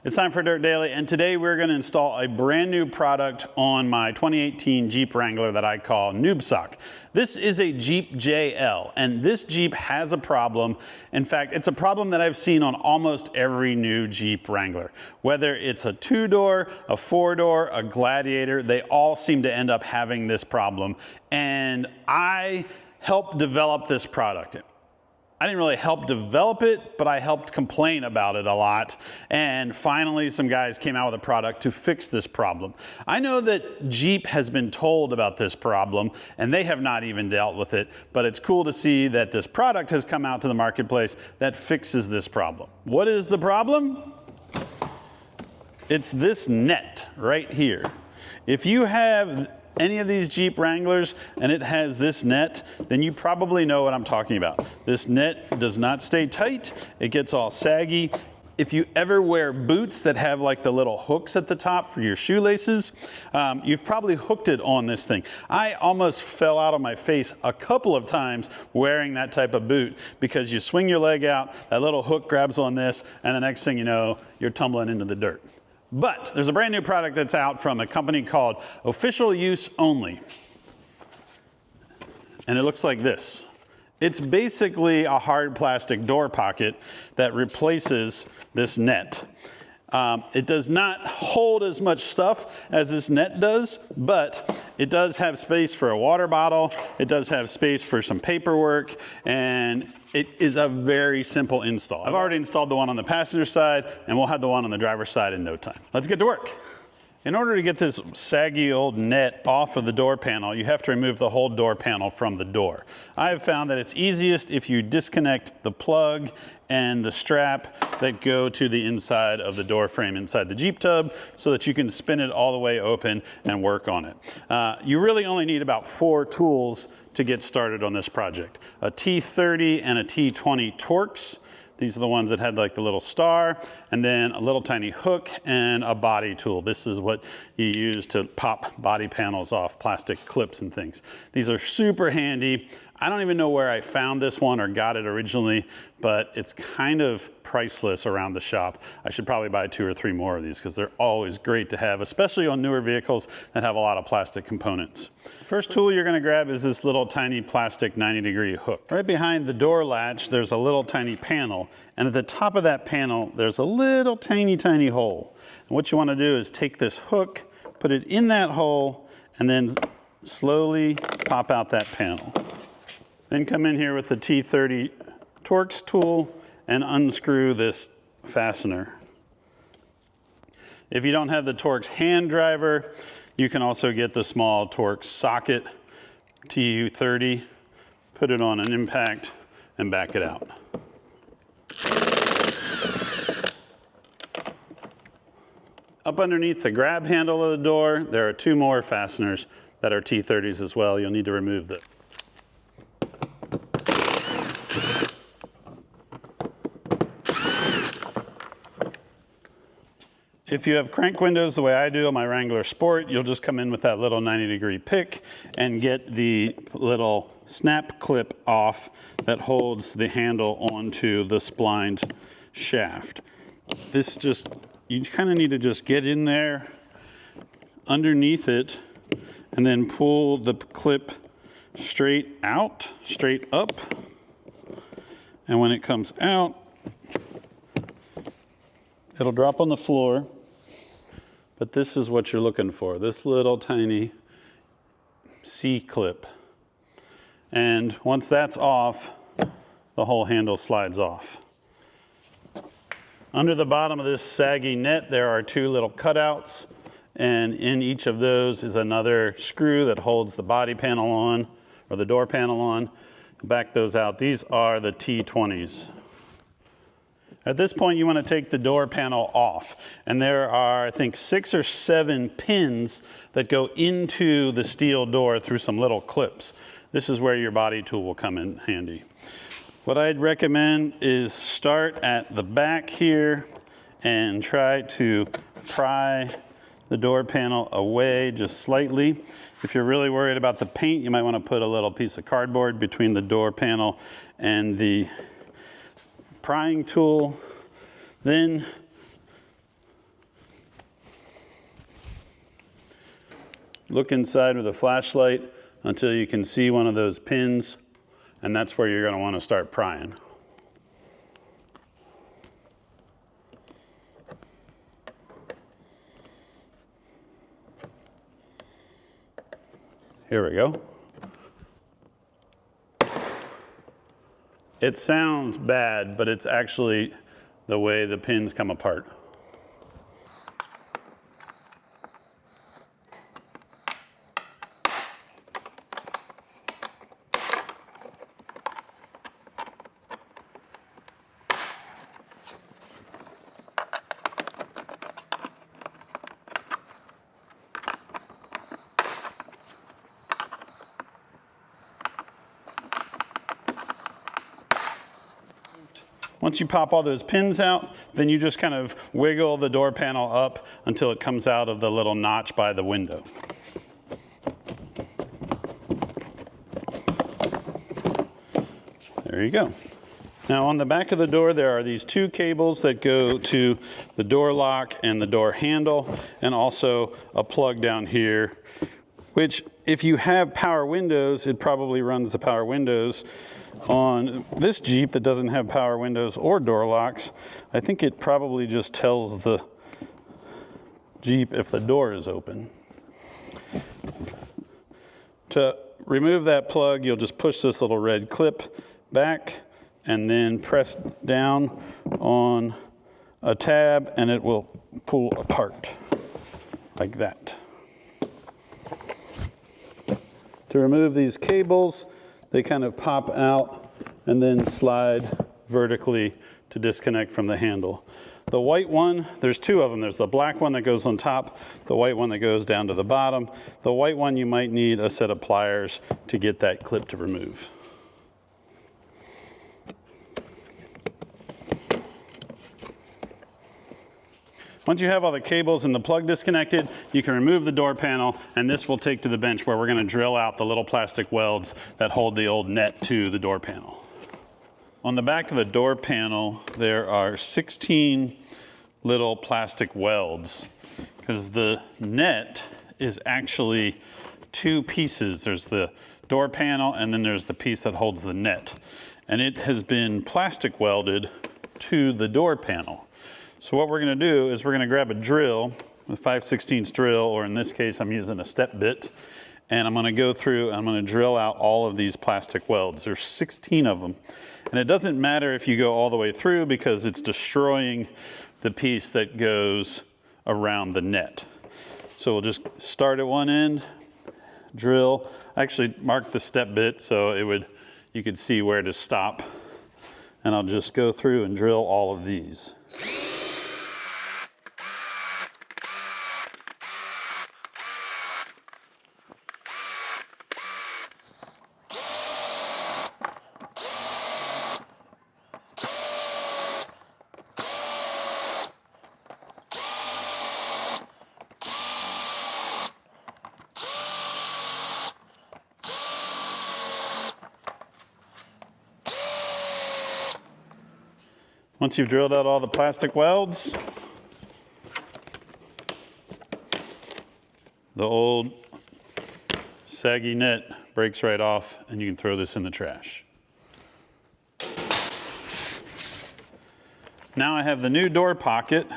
It's time for Dirt Daily, and today we're going to install a brand new product on my 2018 Jeep Wrangler that I call Noob Sock. This is a Jeep JL, and this Jeep has a problem. In fact, it's a problem that I've seen on almost every new Jeep Wrangler. Whether it's a 2-door, a 4-door, a Gladiator, they all seem to end up having this problem. And I helped develop this product. I didn't really help develop it, but I helped complain about it a lot. And finally, some guys came out with a product to fix this problem. I know that Jeep has been told about this problem, and they have not even dealt with it, but it's cool to see that this product has come out to the marketplace that fixes this problem. What is the problem? It's this net right here. If you have any of these Jeep Wranglers and it has this net, then you probably know what I'm talking about. This net does not stay tight. It gets all saggy. If you ever wear boots that have like the little hooks at the top for your shoelaces, you've probably hooked it on this thing. I almost fell out of my face a couple of times wearing that type of boot because you swing your leg out, that little hook grabs on this, and the next thing you know, you're tumbling into the dirt. But there's a brand new product that's out from a company called Official Use Only. And it looks like this. It's basically a hard plastic door pocket that replaces this net. It does not hold as much stuff as this net does, but it does have space for a water bottle. It does have space for some paperwork, and it is a very simple install. I've already installed the one on the passenger side, and we'll have the one on the driver's side in no time. Let's get to work. In order to get this saggy old net off of the door panel, you have to remove the whole door panel from the door. I have found that it's easiest if you disconnect the plug and the strap that go to the inside of the door frame inside the Jeep tub so that you can spin it all the way open and work on it. You really only need about 4 tools to get started on this project. A T30 and a T20 Torx. These are the ones that had like the little star, and then a little tiny hook and a body tool. This is what you use to pop body panels off, plastic clips and things. These are super handy. I don't even know where I found this one or got it originally, but it's kind of priceless around the shop. I should probably buy 2 or 3 more of these because they're always great to have, especially on newer vehicles that have a lot of plastic components. First tool you're going to grab is this little tiny plastic 90-degree hook. Right behind the door latch, there's a little tiny panel, and at the top of that panel, there's a little tiny hole. And what you want to do is take this hook, put it in that hole, and then slowly pop out that panel. Then come in here with the T30 Torx tool and unscrew this fastener. If you don't have the Torx hand driver, you can also get the small Torx socket TU30, put it on an impact, and back it out. Up underneath the grab handle of the door, there are 2 more fasteners that are T30s as well. You'll need to remove them. If you have crank windows the way I do on my Wrangler Sport, you'll just come in with that little 90-degree pick and get the little snap clip off that holds the handle onto the splined shaft. This just, you kind of need to just get in there underneath it and then pull the clip straight out, straight up. And when it comes out, it'll drop on the floor. But this is what you're looking for, this little tiny C-clip. And once that's off, the whole handle slides off. Under the bottom of this saggy net, there are 2 little cutouts, and in each of those is another screw that holds the body panel on, or the door panel on. Back those out. These are the T20s. At this point, you want to take the door panel off, and there are, I think, 6 or 7 pins that go into the steel door through some little clips. This is where your body tool will come in handy. What I'd recommend is start at the back here and try to pry the door panel away just slightly. If you're really worried about the paint, you might want to put a little piece of cardboard between the door panel and the prying tool. Then look inside with a flashlight until you can see one of those pins, and that's where you're going to want to start prying. Here we go. It sounds bad, but it's actually the way the pins come apart. Once you pop all those pins out, then you just kind of wiggle the door panel up until it comes out of the little notch by the window. There you go. Now on the back of the door, there are these two cables that go to the door lock and the door handle, and also a plug down here, which if you have power windows, it probably runs the power windows. On this Jeep that doesn't have power windows or door locks, I think it probably just tells the Jeep if the door is open. To remove that plug, you'll just push this little red clip back and then press down on a tab and it will pull apart like that. To remove these cables, they kind of pop out and then slide vertically to disconnect from the handle. The white one, there's two of them. There's the black one that goes on top, the white one that goes down to the bottom. The white one, you might need a set of pliers to get that clip to remove. Once you have all the cables and the plug disconnected, you can remove the door panel, and this will take to the bench where we're going to drill out the little plastic welds that hold the old net to the door panel. On the back of the door panel, there are 16 little plastic welds, because the net is actually two pieces. There's the door panel, and then there's the piece that holds the net. And it has been plastic welded to the door panel. So what we're going to do is we're going to grab a drill, a 5/16 drill, or in this case I'm using a step bit, and I'm going to go through and I'm going to drill out all of these plastic welds. There's 16 of them. And it doesn't matter if you go all the way through because it's destroying the piece that goes around the net. So we'll just start at one end, drill. I actually marked the step bit so you could see where to stop. And I'll just go through and drill all of these. Once you've drilled out all the plastic welds, the old saggy net breaks right off and you can throw this in the trash. Now I have the new door pocket,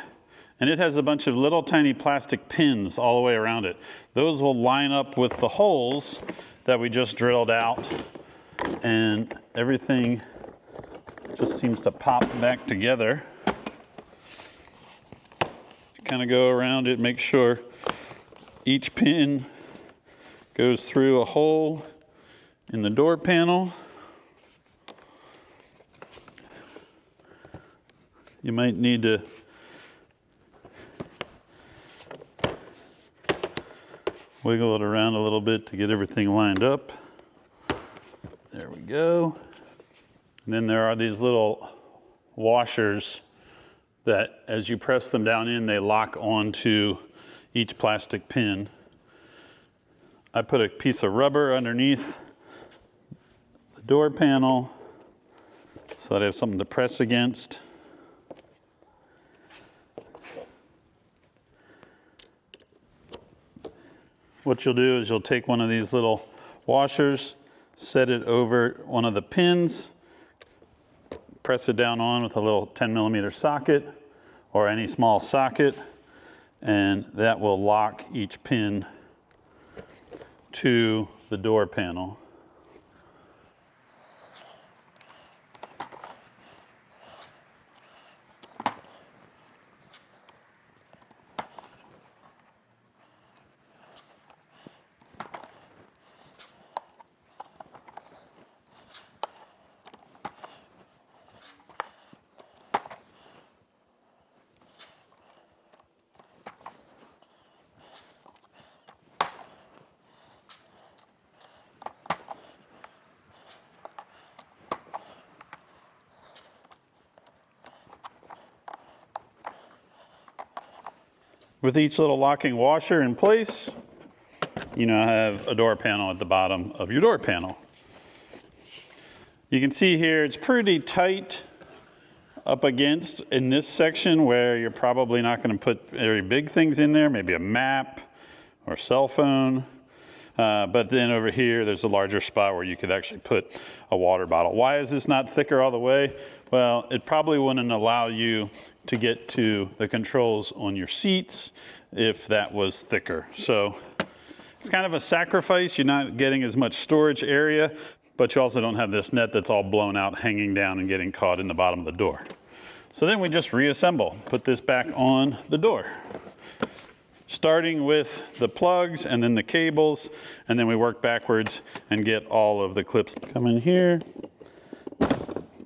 and it has a bunch of little tiny plastic pins all the way around it. Those will line up with the holes that we just drilled out, and everything just seems to pop back together. Kind of go around it, make sure each pin goes through a hole in the door panel. You might need to wiggle it around a little bit to get everything lined up. There we go. And then there are these little washers that as you press them down in, they lock onto each plastic pin. I put a piece of rubber underneath the door panel so that I have something to press against. what you'll do is you'll take one of these little washers, set it over one of the pins, press it down on with a little 10mm socket or any small socket, and that will lock each pin to the door panel. With each little locking washer in place, you now have a door panel at the bottom of your door panel. You can see here it's pretty tight up against in this section where you're probably not going to put very big things in there, maybe a map or cell phone. But then over here, there's a larger spot where you could actually put a water bottle. Why is this not thicker all the way? Well, it probably wouldn't allow you to get to the controls on your seats if that was thicker. So it's kind of a sacrifice. You're not getting as much storage area, but you also don't have this net that's all blown out, hanging down and getting caught in the bottom of the door. So then we just reassemble, put this back on the door, starting with the plugs and then the cables, and then we work backwards and get all of the clips. Come in here,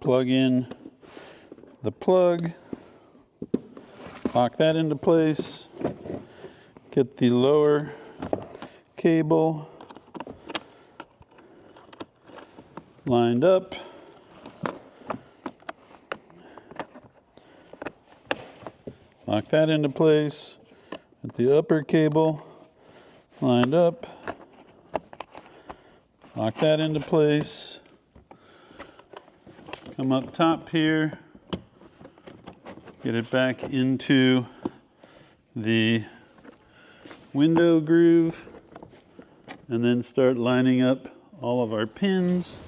plug in the plug, lock that into place, get the lower cable lined up, lock that into place, get the upper cable lined up, lock that into place, come up top here, get it back into the window groove, and then start lining up all of our pins.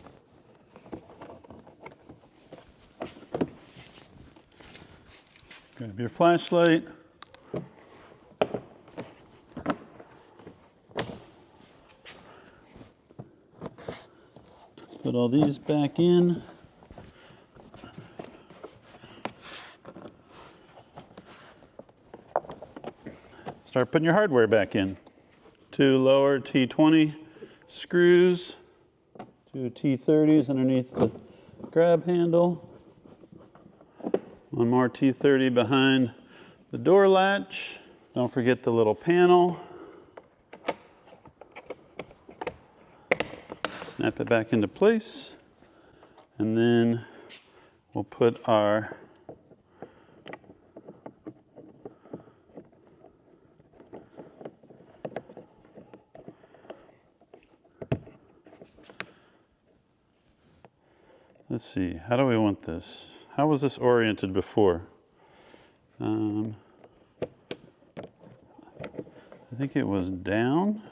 Grab your flashlight. Put all these back in. Start putting your hardware back in. 2 lower T20 screws, 2 T30s underneath the grab handle, 1 more T30 behind the door latch. Don't forget the little panel. Snap it back into place, and then we'll put our let's see, how do we want this? How was this oriented before? I think it was down.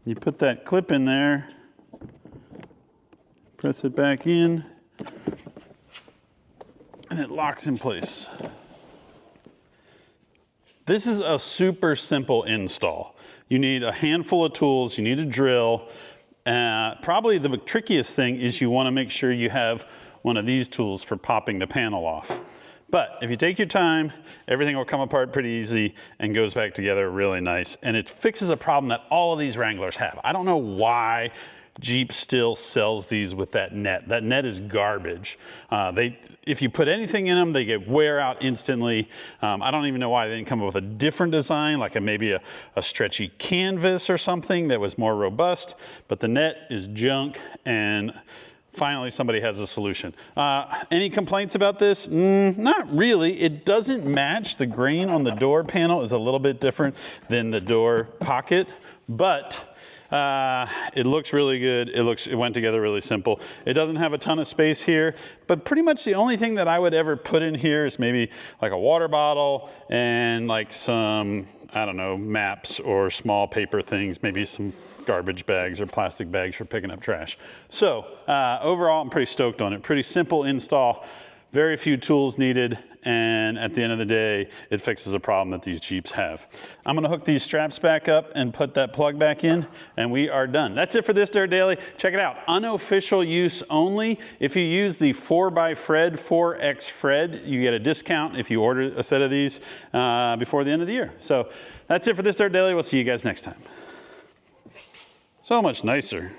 You put that clip in there, press it back in, and it locks in place. This is a super simple install. You need a handful of tools, you need a drill. Probably the trickiest thing is you want to make sure you have one of these tools for popping the panel off. But if you take your time, everything will come apart pretty easy and goes back together really nice. And it fixes a problem that all of these Wranglers have. I don't know why Jeep still sells these with that net. That net is garbage. If you put anything in them, they get wear out instantly. I don't even know why they didn't come up with a different design, like maybe a stretchy canvas or something that was more robust. But the net is junk, and finally somebody has a solution. Any complaints about this? Not really. It doesn't match. The grain on the door panel is a little bit different than the door pocket, but It looks really good. It went together really simple. It doesn't have a ton of space here, but pretty much the only thing that I would ever put in here is maybe like a water bottle and like some, I don't know, maps or small paper things, maybe some garbage bags or plastic bags for picking up trash. So overall, I'm pretty stoked on it. Pretty simple install, very few tools needed, and at the end of the day, it fixes a problem that these Jeeps have. I'm gonna hook these straps back up and put that plug back in, and we are done. That's it for this Dirt Daily. Check it out, unofficial use only. If you use the 4x Fred, Fred, you get a discount if you order a set of these before the end of the year. So that's it for this Dirt Daily. We'll see you guys next time. So much nicer.